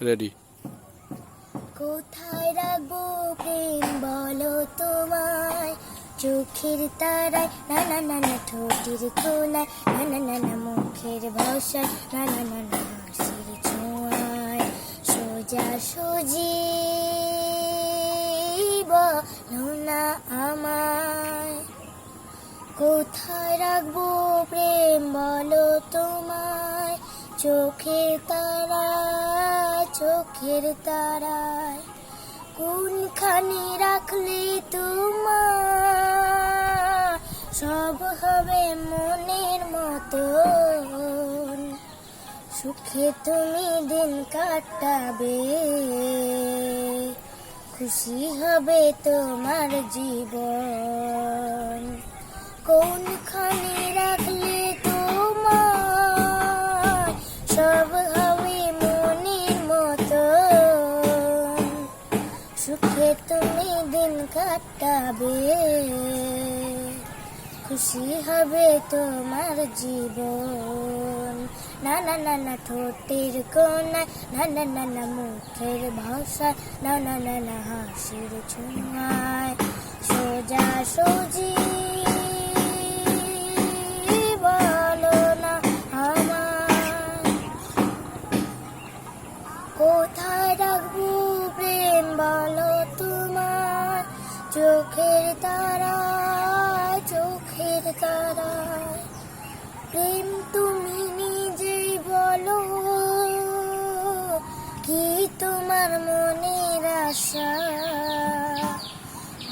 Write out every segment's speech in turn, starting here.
Ready. কোথায় রাখবো প্রেম বলো তোমায়, চোখের তারায় না না না না, ঠোঁটের কোনায় না না না না, মুখের ভাষায় না না না না, হাসির ছোঁয়ায় সোজা সুজি বলো না আমায়। কোথায় রাখবো প্রেম বলো তোমায়, চোখের তারায় চোখের তারায়, কোনখানে রাখলে তোমার সব হবে মনের মতন, সুখে তুমি দিন কাটাবে, খুশি হবে তোমার জীবন। কোনখানে রাখলে তোমার সব হবে মনের মতন, সুখে তুমি দিন কাটাবে, খুশি হবে তোমার জীবন। না না না না, ঠোঁটের কোনায় না না না না, মুখের ভাষায় না না না না, হাসির ছোঁয়ায় সোজা সুজি বলো না আমায়। কোথায় রাখবো প্রেম বলো তোমার, চোখের তারায় চোখের তারায়, প্রেম তুমি নিজেই বলো, কি তোমার মনের আশা,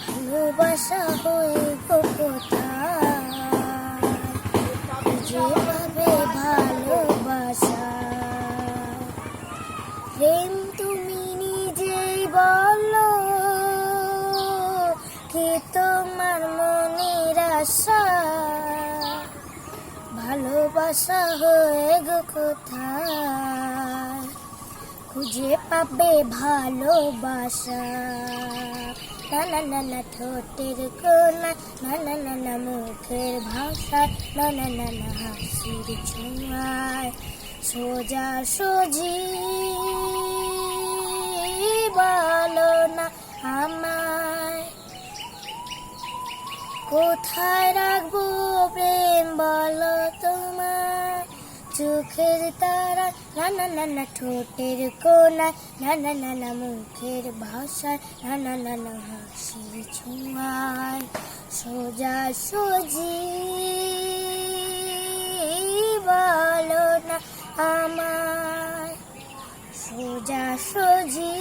ভালোবাসা হয়ে গো কোথায়, খুঁজে পাবে ভালোবাসা। প্রেম তুমি নিজেই বলো, কি তোমার মনের আশা, ভালোবাসা হয়ে গো কোথায়, খুঁজে পাবে ভালোবাসা। না না না না, ঠোঁটের কোনায় না না না না, মুখের ভাষায় না না না না, হাসির ছোঁয়ায় সোজা সুজি বলো না আমায়। কোথায় রাখবো প্রেম বলো তোমার, চোখের তারা না না না না, ঠোঁটের কোনায় না না না না, মুখের ভাষায় না না না না, হাসির ছোঁয়ায় সোজা সুজি বলো না আমায়, সোজা সুজি।